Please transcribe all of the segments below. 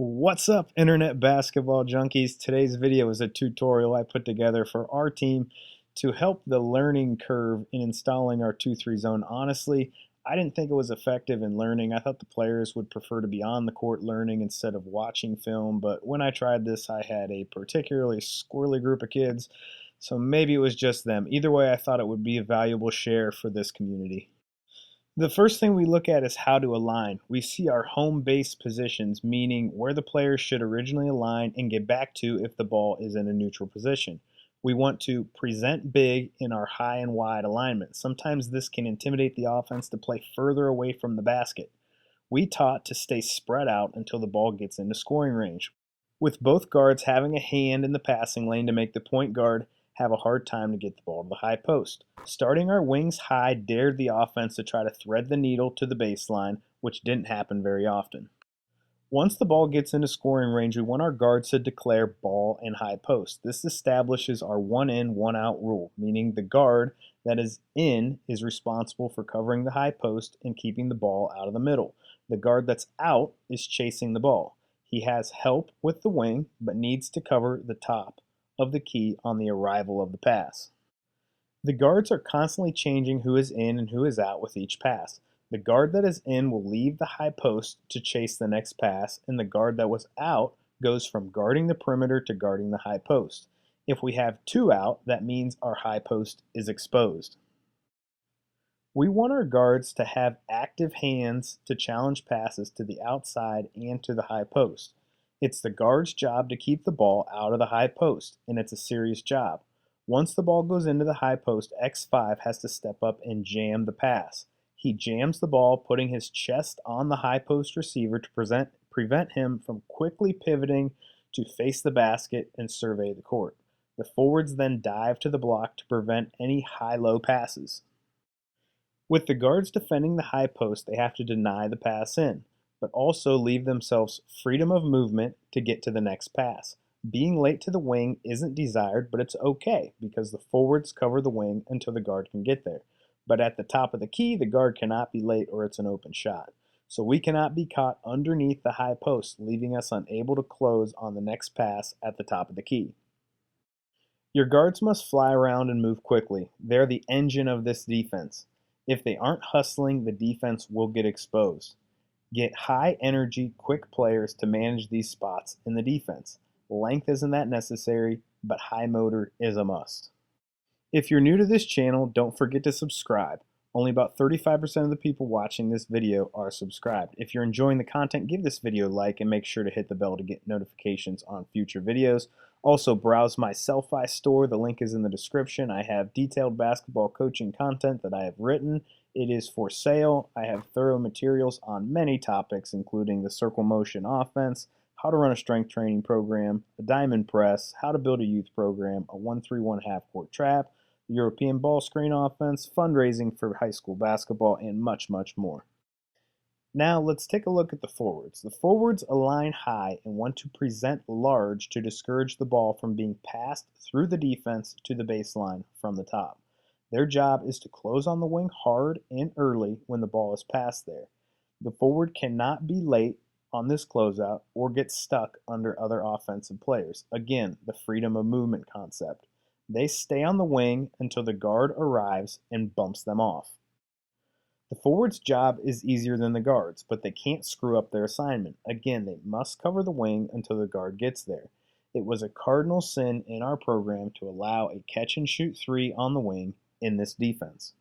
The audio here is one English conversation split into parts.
What's up, internet basketball junkies? Today's video is a tutorial I put together for our team to help the learning curve in installing our 2-3 zone. Honestly, I didn't think it was effective in learning. I thought the players would prefer to be on the court learning instead of watching film, but when I tried this, I had a particularly squirrely group of kids, so maybe it was just them. Either way, I thought it would be a valuable share for this community. The first thing we look at is how to align. We see our home base positions, meaning where the players should originally align and get back to if the ball is in a neutral position. We want to present big in our high and wide alignment. Sometimes this can intimidate the offense to play further away from the basket. We taught to stay spread out until the ball gets into scoring range, with both guards having a hand in the passing lane to make the point guard have a hard time to get the ball to the high post. Starting our wings high dared the offense to try to thread the needle to the baseline, which didn't happen very often. Once the ball gets into scoring range, we want our guards to declare ball and high post. This establishes our one in, one out rule, meaning the guard that is in is responsible for covering the high post and keeping the ball out of the middle. The guard that's out is chasing the ball. He has help with the wing, but needs to cover the top of the key on the arrival of the pass. The guards are constantly changing who is in and who is out with each pass. The guard that is in will leave the high post to chase the next pass, and the guard that was out goes from guarding the perimeter to guarding the high post. If we have two out, that means our high post is exposed. We want our guards to have active hands to challenge passes to the outside and to the high post. It's the guard's job to keep the ball out of the high post, and it's a serious job. Once the ball goes into the high post, X5 has to step up and jam the pass. He jams the ball, putting his chest on the high post receiver to prevent him from quickly pivoting to face the basket and survey the court. The forwards then dive to the block to prevent any high-low passes. With the guards defending the high post, they have to deny the pass in, but also leave themselves freedom of movement to get to the next pass. Being late to the wing isn't desired, but it's okay because the forwards cover the wing until the guard can get there. But at the top of the key, the guard cannot be late or it's an open shot. So we cannot be caught underneath the high post, leaving us unable to close on the next pass at the top of the key. Your guards must fly around and move quickly. They're the engine of this defense. If they aren't hustling, the defense will get exposed. Get high energy, quick players to manage these spots in the defense. Length isn't that necessary, but high motor is a must. If you're new to this channel, don't forget to subscribe. Only about 35% of the people watching this video are subscribed. If you're enjoying the content, give this video a like and make sure to hit the bell to get notifications on future videos. Also, browse my Selfie store. The link is in the description. I have detailed basketball coaching content that I have written. It is for sale. I have thorough materials on many topics, including the circle motion offense, how to run a strength training program, a diamond press, how to build a youth program, a 1-3-1 half-court trap, the European ball screen offense, fundraising for high school basketball, and much, much more. Now let's take a look at the forwards. The forwards align high and want to present large to discourage the ball from being passed through the defense to the baseline from the top. Their job is to close on the wing hard and early when the ball is passed there. The forward cannot be late on this closeout or get stuck under other offensive players. Again, the freedom of movement concept. They stay on the wing until the guard arrives and bumps them off. The forward's job is easier than the guards, but they can't screw up their assignment. Again, they must cover the wing until the guard gets there. It was a cardinal sin in our program to allow a catch-and-shoot three on the wing in this defense.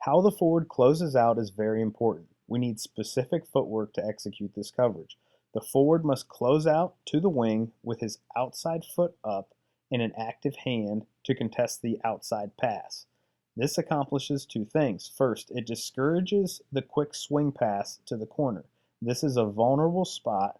How the forward closes out is very important. We need specific footwork to execute this coverage. The forward must close out to the wing with his outside foot up and an active hand to contest the outside pass. This accomplishes two things. First, it discourages the quick swing pass to the corner. This is a vulnerable spot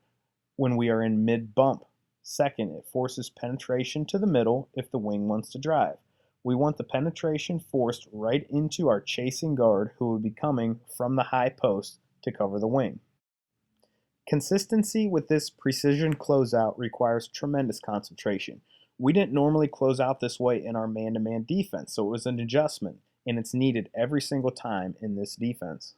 when we are in mid-bump. Second, it forces penetration to the middle if the wing wants to drive. We want the penetration forced right into our chasing guard who will be coming from the high post to cover the wing. Consistency with this precision closeout requires tremendous concentration. We didn't normally close out this way in our man-to-man defense, so it was an adjustment, and it's needed every single time in this defense.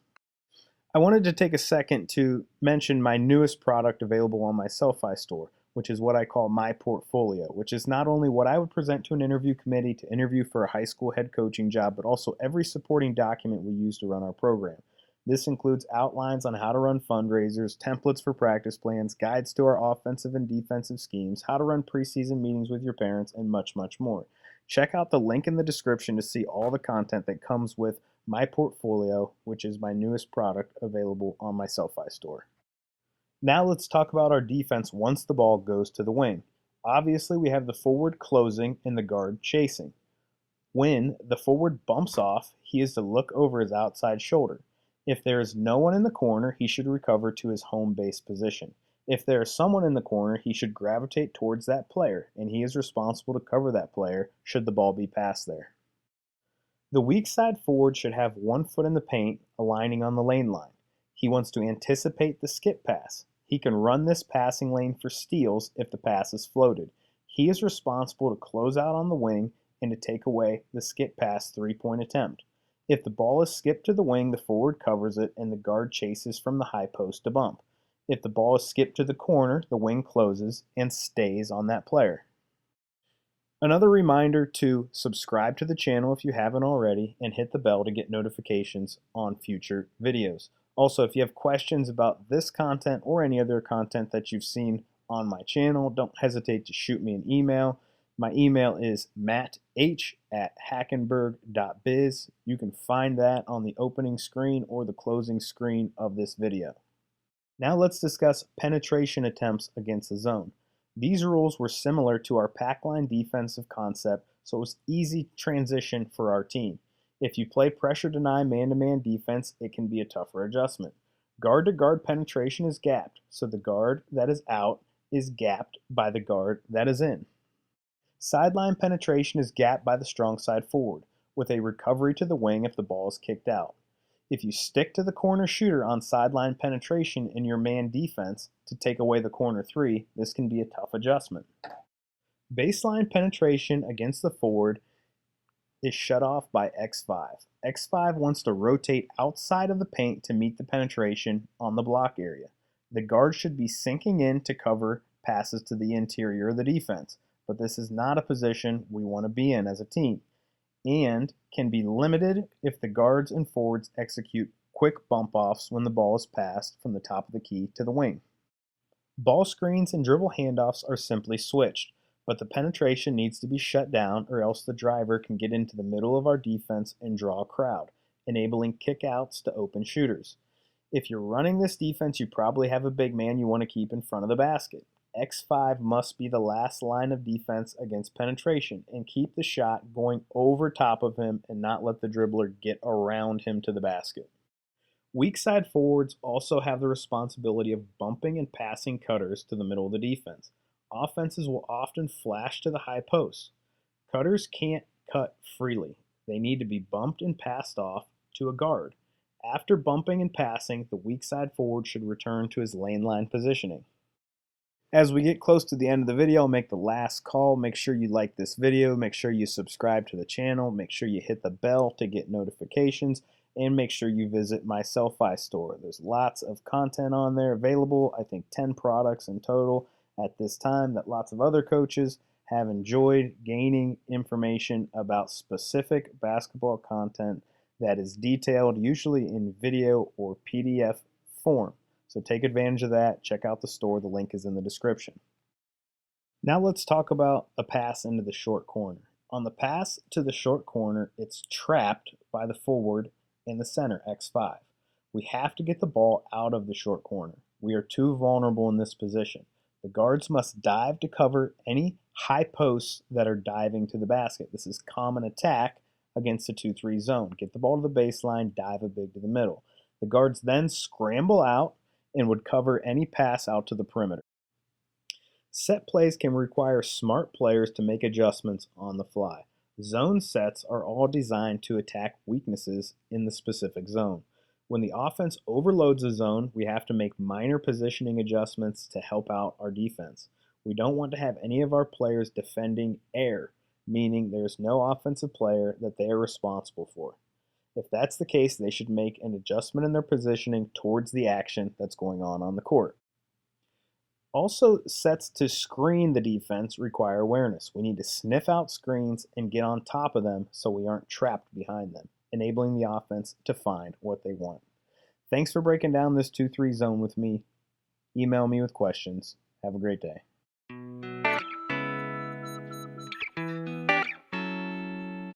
I wanted to take a second to mention my newest product available on my Sellfy store, which is what I call my portfolio, which is not only what I would present to an interview committee to interview for a high school head coaching job, but also every supporting document we use to run our program. This includes outlines on how to run fundraisers, templates for practice plans, guides to our offensive and defensive schemes, how to run preseason meetings with your parents, and much, much more. Check out the link in the description to see all the content that comes with my portfolio, which is my newest product available on my Sellfy store. Now let's talk about our defense once the ball goes to the wing. Obviously, we have the forward closing and the guard chasing. When the forward bumps off, he is to look over his outside shoulder. If there is no one in the corner, he should recover to his home base position. If there is someone in the corner, he should gravitate towards that player, and he is responsible to cover that player should the ball be passed there. The weak side forward should have 1 foot in the paint, aligning on the lane line. He wants to anticipate the skip pass. He can run this passing lane for steals if the pass is floated. He is responsible to close out on the wing and to take away the skip pass 3-point attempt. If the ball is skipped to the wing, the forward covers it and the guard chases from the high post to bump. If the ball is skipped to the corner, the wing closes and stays on that player. Another reminder to subscribe to the channel if you haven't already and hit the bell to get notifications on future videos. Also, if you have questions about this content or any other content that you've seen on my channel, don't hesitate to shoot me an email. My email is matth@hackenberg.biz. You can find that on the opening screen or the closing screen of this video. Now let's discuss penetration attempts against the zone. These rules were similar to our pack line defensive concept, so it was easy transition for our team. If you play pressure deny man-to-man defense, it can be a tougher adjustment. Guard-to-guard penetration is gapped, so the guard that is out is gapped by the guard that is in. Sideline penetration is gapped by the strong side forward, with a recovery to the wing if the ball is kicked out. If you stick to the corner shooter on sideline penetration in your man defense to take away the corner three, this can be a tough adjustment. Baseline penetration against the forward is shut off by X5. X5 wants to rotate outside of the paint to meet the penetration on the block area. The guard should be sinking in to cover passes to the interior of the defense, but this is not a position we want to be in as a team, and can be limited if the guards and forwards execute quick bump-offs when the ball is passed from the top of the key to the wing. Ball screens and dribble handoffs are simply switched, but the penetration needs to be shut down or else the driver can get into the middle of our defense and draw a crowd, enabling kickouts to open shooters. If you're running this defense, you probably have a big man you want to keep in front of the basket. X5 must be the last line of defense against penetration and keep the shot going over top of him and not let the dribbler get around him to the basket. Weak side forwards also have the responsibility of bumping and passing cutters to the middle of the defense. Offenses will often flash to the high post. Cutters can't cut freely. They need to be bumped and passed off to a guard. After bumping and passing, the weak side forward should return to his lane line positioning. As we get close to the end of the video, I'll make the last call. Make sure you like this video, make sure you subscribe to the channel, make sure you hit the bell to get notifications, and make sure you visit my Sellfy store. There's lots of content on there available, I think 10 products in total at this time that lots of other coaches have enjoyed gaining information about specific basketball content that is detailed, usually in video or PDF form. So take advantage of that. Check out the store. The link is in the description. Now let's talk about a pass into the short corner. On the pass to the short corner, it's trapped by the forward in the center, X5. We have to get the ball out of the short corner. We are too vulnerable in this position. The guards must dive to cover any high posts that are diving to the basket. This is common attack against the 2-3 zone. Get the ball to the baseline, dive a big to the middle. The guards then scramble out and would cover any pass out to the perimeter. Set plays can require smart players to make adjustments on the fly. Zone sets are all designed to attack weaknesses in the specific zone. When the offense overloads a zone, we have to make minor positioning adjustments to help out our defense. We don't want to have any of our players defending air, meaning there's no offensive player that they are responsible for. If that's the case, they should make an adjustment in their positioning towards the action that's going on the court. Also, sets to screen the defense require awareness. We need to sniff out screens and get on top of them so we aren't trapped behind them, enabling the offense to find what they want. Thanks for breaking down this 2-3 zone with me. Email me with questions. Have a great day.